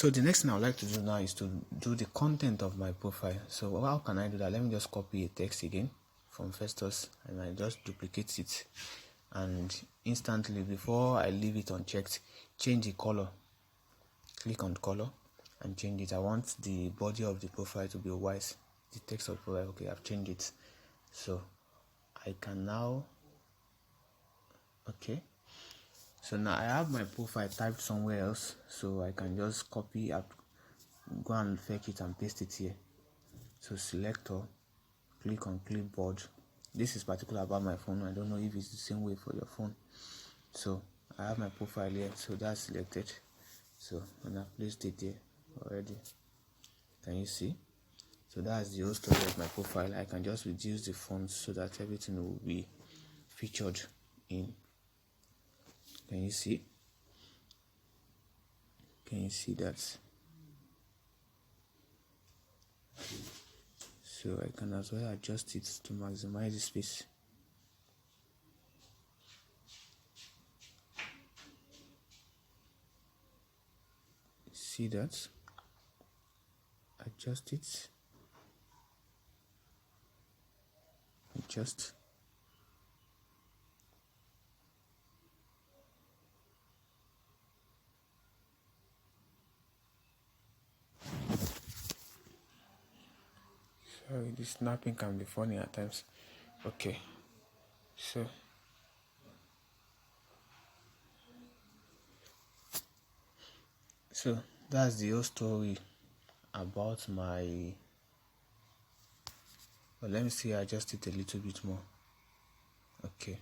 So the next thing I would like to do now is to do the content of my profile. So how can I do that? Let me just copy a text again from Festus and I just duplicate it, and instantly, before I leave it unchecked, change the color. Click on color and change it. I want the body of the profile to be white, the text of profile. Okay, I've changed it. So I can now, okay, so now I have my profile typed somewhere else, so I can just copy up, go and fetch it and paste it here. So selector, click on clipboard. This is particular about my phone. I don't know if it's the same way for your phone. So I have my profile here, so that's selected. So and I've placed it there already. Can you see? So that's the whole story of my profile. I can just reduce the font so that everything will be featured in. Can you see? Can you see that? So I can as well adjust it to maximize the space. See that? Adjust it. Adjust. Sorry, this snapping can be funny at times. Okay, so that's the whole story about my. Well, let me see. Adjust it a little bit more. Okay.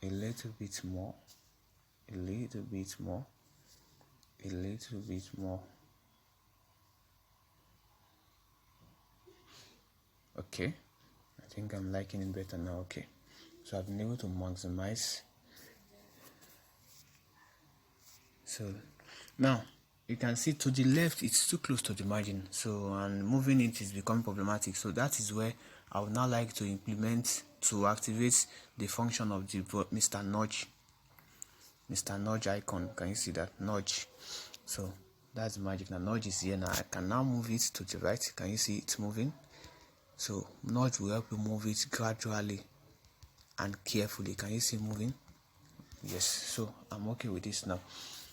A little bit more. A little bit more. A little bit more. Okay, I think I'm liking it better now. Okay, so I've been able to maximize. So now you can see to the left it's too close to the margin, so and moving it is becoming problematic. So that is where I would now like to implement to activate the function of the Mr. Nudge icon. Can you see that nudge? So that's magic. Now nudge is here. Now I can now move it to the right. Can you see it's moving? So nudge will help you move it gradually and carefully. Can you see moving? Yes. So I'm okay with this now.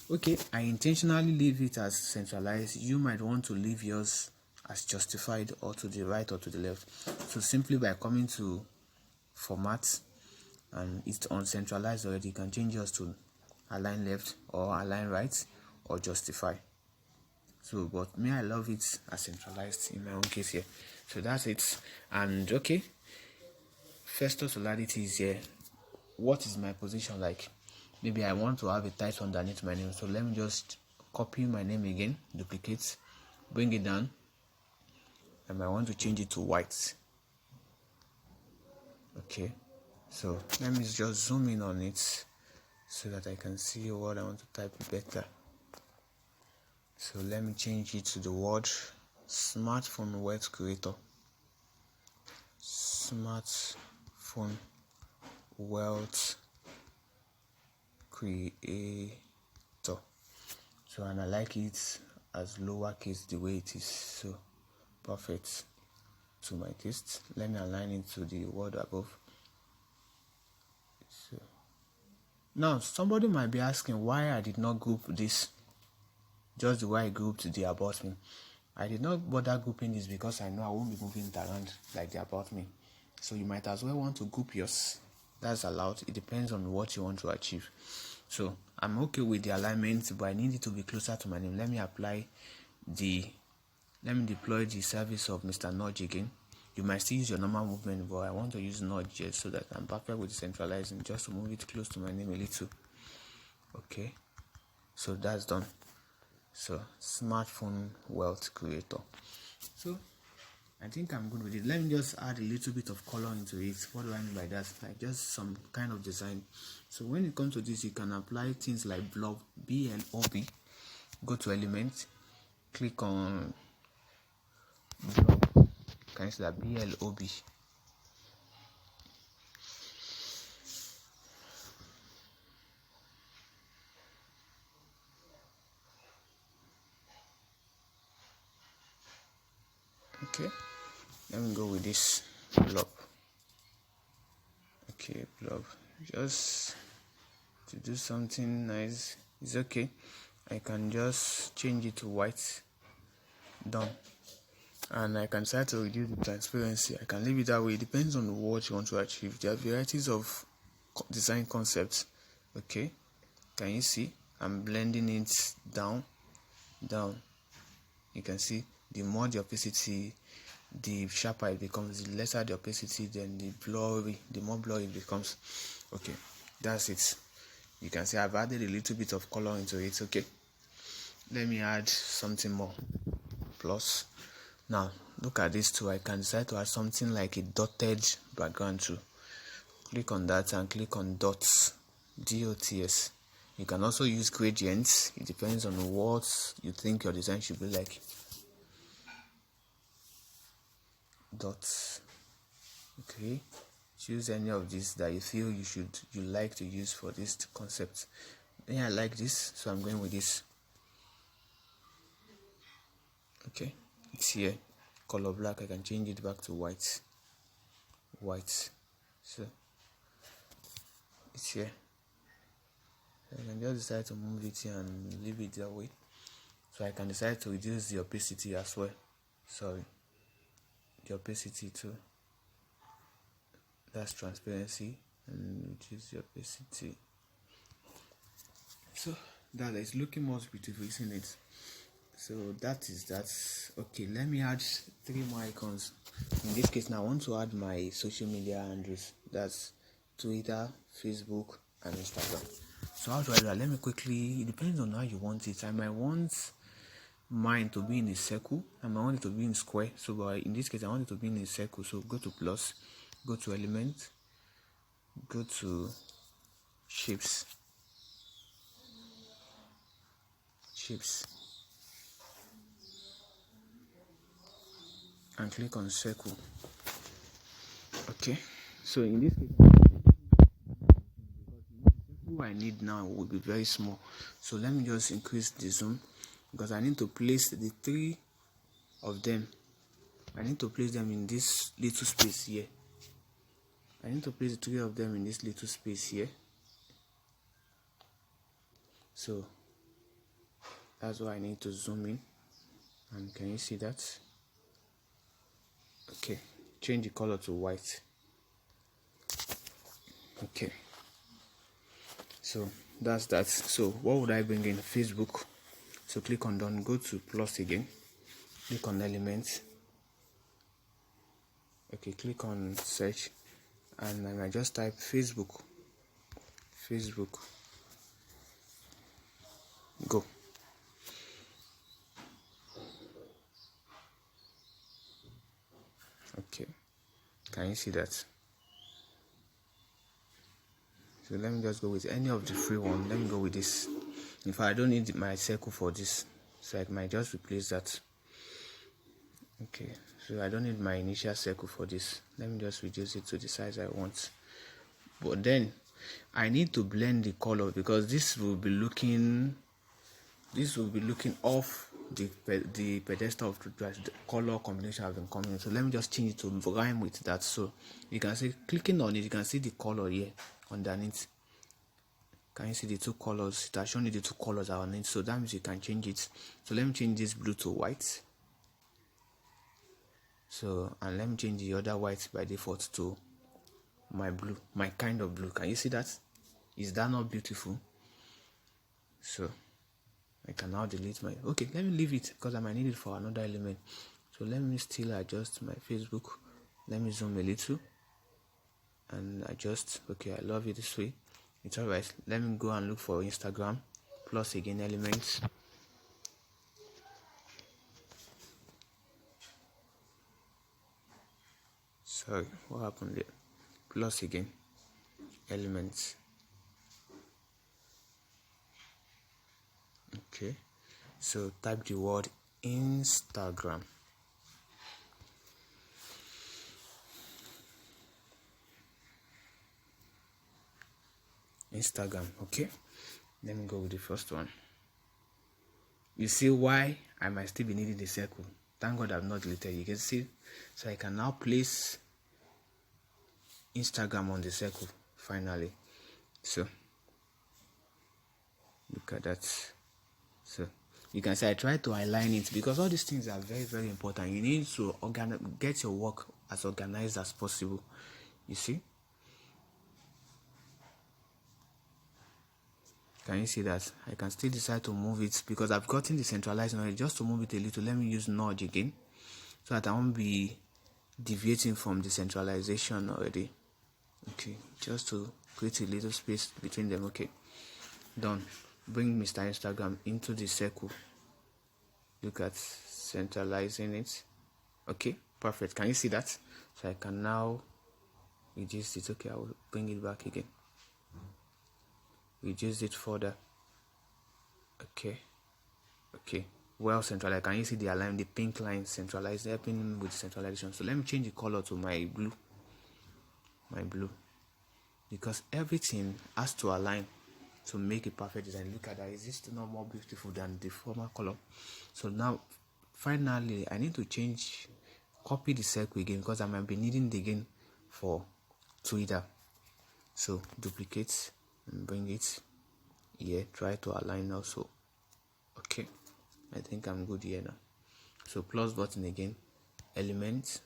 Okay, I intentionally leave it as centralized. You might want to leave yours as justified or to the right or to the left. So simply by coming to format and it's on centralized already, you can change yours to align left or align right or justify. So but me, I love it as centralized in my own case here. So that's it. And okay, Festus Solarity is here. What is my position like? Maybe I want to have a title underneath my name, so let me just copy my name again, duplicate, bring it down, and I want to change it to white. Okay, so let me just zoom in on it so that I can see what I want to type better. So let me change it to the word smartphone wealth creator. Smartphone wealth creator. So and I like it as lowercase the way it is, so perfect to my taste. Let me align it to the word above. So now somebody might be asking why I did not group this just the way I grouped the about me. I did not bother grouping this because I know I won't be moving it around like the about me. So you might as well want to group yours. That's allowed. It depends on what you want to achieve. So I'm okay with the alignment, but I need it to be closer to my name. Let me deploy the service of Mr. Nudge again. You might still use your normal movement, but I want to use Nudge just so that I'm perfect with decentralizing, just to move it close to my name a little. Okay, so that's done. So smartphone wealth creator. So I think I'm good with it. Let me just add a little bit of color into it. What do I mean by that? Like just some kind of design. So when it comes to this, you can apply things like blob, B-L-O-B. Go to element, click on blob. Can you see that? B-L-O-B. Okay, let me go with this blob. Okay, blob, just to do something nice. It's okay, I can just change it to white. Done. And I can try to reduce the transparency. I can leave it that way. It depends on what you want to achieve. There are varieties of design concepts. Okay, can you see I'm blending it down. You can see the more the opacity, the sharper it becomes. The lesser the opacity, then the more blurry it becomes. Okay, that's it. You can see I've added a little bit of color into it. Okay, let me add something more. Plus, now look at this too. I can decide to add something like a dotted background too. Click on that and click on dots, dots. You can also use gradients. It depends on what you think your design should be like. Dots. Okay, choose any of these that you feel you like to use for this concept. Yeah, I like this, so I'm going with this. Okay, it's here. Color black. I can change it back to white. So it's here. I can just decide to move it here and leave it that way. So I can decide to reduce the opacity as well. Sorry, the opacity too. That's transparency, and reduce the opacity. So that is looking much beautiful, isn't it? So that is that. Okay, let me add 3 more icons. In this case, now I want to add my social media handles. That's Twitter, Facebook, and Instagram. So how do I do that? Let me quickly. It depends on how you want it. I might want mine to be in a circle. I might want it to be in square. So in this case, I want it to be in a circle. So go to plus, go to element, go to shapes, and click on circle. Okay, so in this case, who I need now will be very small. So let me just increase the zoom, because I need to place the 3 of them. I need to place them in this little space here. I need to place the 3 of them in this little space here. So that's why I need to zoom in. And can you see that? Okay, change the color to white. Okay, so that's that. So what would I bring in? Facebook. So click on done, go to plus again, click on elements. Okay, click on search, and I might just type Facebook. Go. Okay, can you see that? So let me just go with any of the free one. Let me go with this. In fact, I don't need my circle for this, so I might just replace that. Okay, so I don't need my initial circle for this. Let me just reduce it to the size I want. But then I need to blend the color, because this will be looking off the pedestal of the color combination I've been coming. So let me just change it to rhyme with that. So you can see, clicking on it, you can see the color here underneath. Can you see the 2 colors? It has shown you the 2 colors are on it, so that means you can change it. So let me change this blue to white. So, and let me change the other white by default to my blue, my kind of blue. Can you see that? Is that not beautiful? So I can now delete my, okay, let me leave it, because I might need it for another element. So let me still adjust my Facebook. Let me zoom a little and adjust. Okay, I love it this way. It's alright. Let me go and look for Instagram. Plus again, elements. Sorry, what happened there? Plus again, elements. Okay, so type the word Instagram. Okay, let me go with the first one. You see why I might still be needing the circle. Thank God I've not deleted. You can see, so I can now place Instagram on the circle finally. So look at that. So you can say I try to align it because all these things are very, very important. You need to get your work as organized as possible. You see, can you see that? I can still decide to move it because I've gotten the centralized knowledge. Just to move it a little, let me use nudge again so that I won't be deviating from the centralization already. Okay, just to create a little space between them. Okay, done. Bring Mr. Instagram into the circle. Look at centralizing it. Okay, perfect. Can you see that? So I can now reduce it. Okay, I will bring it back again. Reduce it further. Okay, well centralized. Can you see the align, the pink line centralized, helping with centralization? So let me change the color to my blue, because everything has to align to make a perfect design. Look at that. Is this not more beautiful than the former color? So now finally I need to copy the circle again because I might be needing it again for Twitter. So duplicate and bring it here. Try to align also. Okay, I think I'm good here now. So plus button again, element,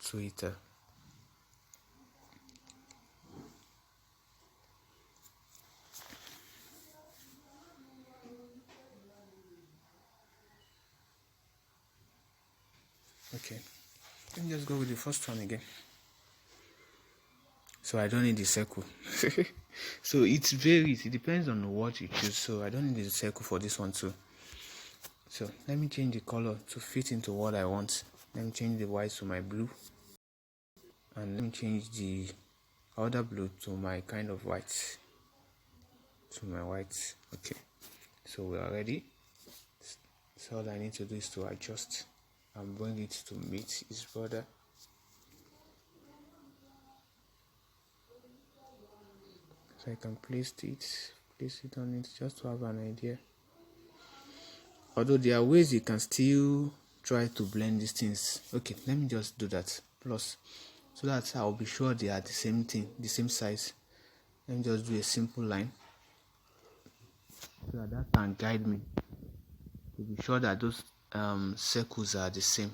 Twitter. Okay, let me just go with the first one again. So I don't need the circle. So it varies, it depends on what you choose. So I don't need the circle for this one too. So let me change the color to fit into what I want. Let me change the white to my blue, and let me change the other blue to my kind of white, Okay, so we are ready. So all I need to do is to adjust and bring it to meet his border. So I can place it on it just to have an idea. Although there are ways you can still try to blend these things. Okay, let me just do that. Plus, so that I'll be sure they are the same thing, the same size. Let me just do a simple line so that can guide me to be sure that those circles are the same.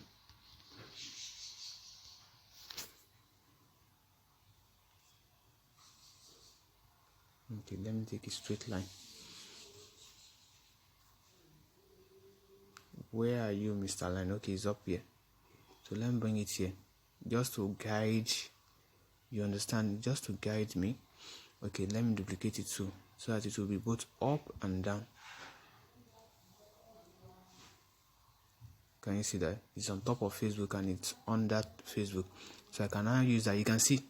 Okay, let me take a straight line. Where are you, Mr. Line? Okay, it's up here. So let me bring it here just to guide you, understand, just to guide me. Okay, let me duplicate it too so that it will be both up and down. Can you see that? It's on top of Facebook and it's under Facebook. So I can now use that. You can see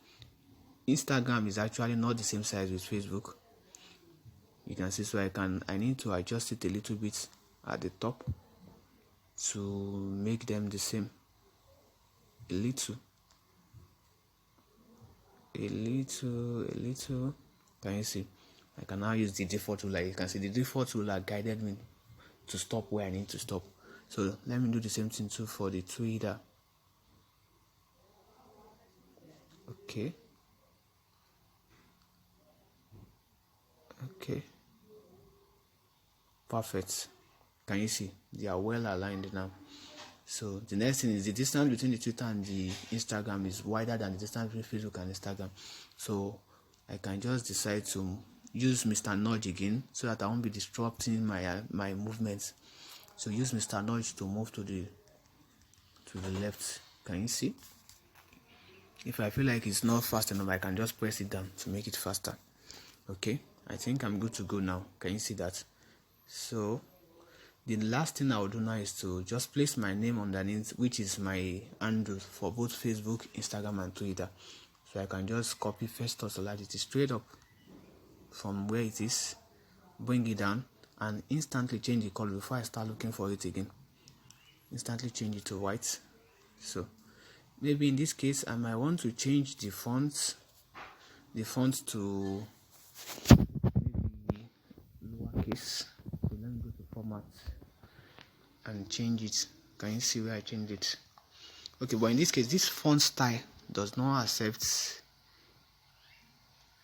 Instagram is actually not the same size with Facebook. You can see, so I need to adjust it a little bit at the top to make them the same. A little. Can you see? I can now use the default ruler. You can see the default ruler guided me to stop where I need to stop. So let me do the same thing too for the Twitter. Okay, perfect. Can you see? They are well aligned now. So the next thing is the distance between the Twitter and the Instagram is wider than the distance between Facebook and Instagram. So I can just decide to use Mr. Nudge again so that I won't be disrupting my movements. So use Mr. Nudge to move to the left. Can you see? If I feel like it's not fast enough, I can just press it down to make it faster. Okay, I think I'm good to go now. Can you see that? So the last thing I will do now is to just place my name underneath, which is my handle for both Facebook, Instagram, and Twitter. So I can just copy Festus so that it is straight up from where it is, bring it down, and instantly change the color before I start looking for it again. Instantly change it to white. So maybe in this case I might want to change the font to maybe uppercase. So let me go to format and change it. Can you see where I changed it? Okay, but in this case, this font style does not accept.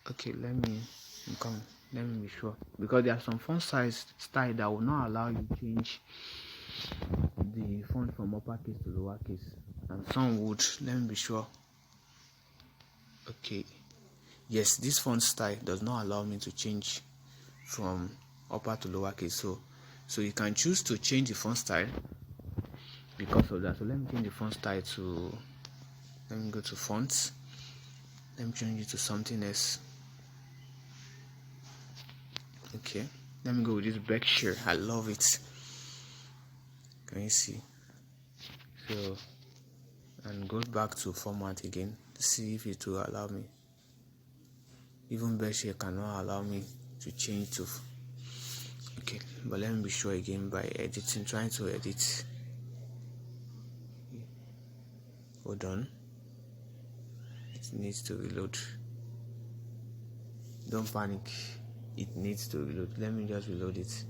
Okay, let me be sure, because there are some font size style that will not allow you change the font from uppercase to lowercase, and some would. Let me be sure. Okay, yes, this font style does not allow me to change from upper to lowercase, so you can choose to change the font style because of that. So let me change the font style to, let me go to fonts, let me change it to something else. Okay, let me go with this Berkshire. I love it. Can you see? So, and go back to format again to see if it will allow me. Even Berkshire cannot allow me to change to. Okay, but let me be sure again by editing, trying to edit. Hold on, it needs to reload. Don't panic, it needs to reload. Let me just reload it.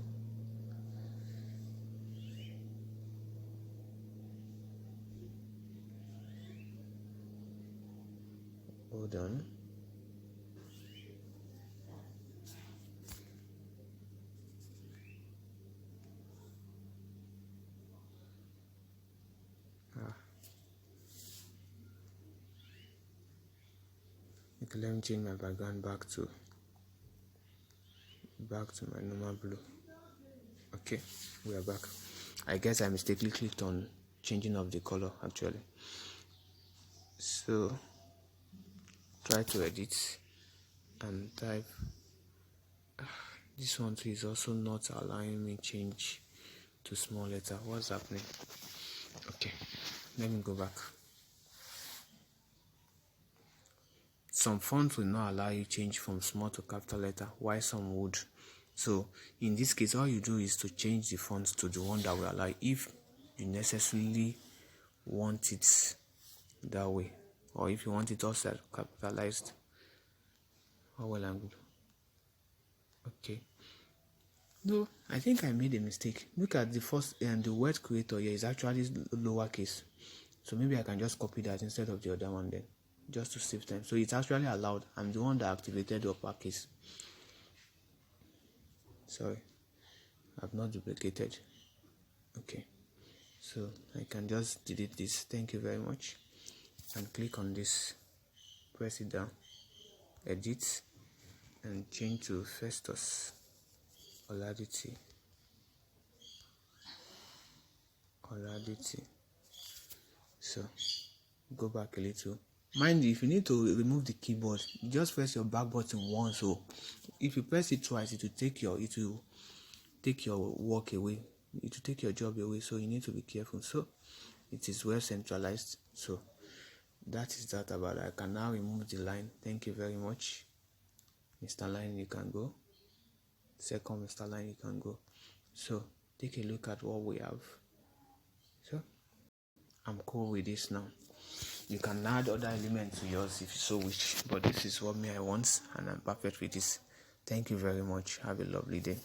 Hold on. Okay, let me change my background back to my normal blue. Okay, we are back. I guess I mistakenly clicked on changing of the color actually. So try to edit and type. This one too is also not allowing me change to small letter. What's happening? Okay, let me go back. Some fonts will not allow you change from small to capital letter, while some would. So in this case, all you do is to change the font to the one that will allow you, if you necessarily want it that way, or if you want it also capitalized. Oh, well and good. Okay. No, I think I made a mistake. Look at the first, and the word creator here is actually lowercase. So maybe I can just copy that instead of the other one then, just to save time. So it's actually allowed. I'm the one that activated the uppercase. Sorry, I've not duplicated. Okay, so I can just delete this. Thank you very much. And click on this, press it down, edit, and change to Festus. Oladiti. So go back a little. Mind you, if you need to remove the keyboard, just press your back button once. So if you press it twice, it will take your work away. It will take your job away. So you need to be careful. So it is well centralized. So that is that about it. I can now remove the line. Thank you very much. Mr. Line, you can go. Second Mr. Line, you can go. So take a look at what we have. So I'm cool with this now. You can add other elements to yours if you so wish, but this is what I want, and I'm perfect with this. Thank you very much. Have a lovely day.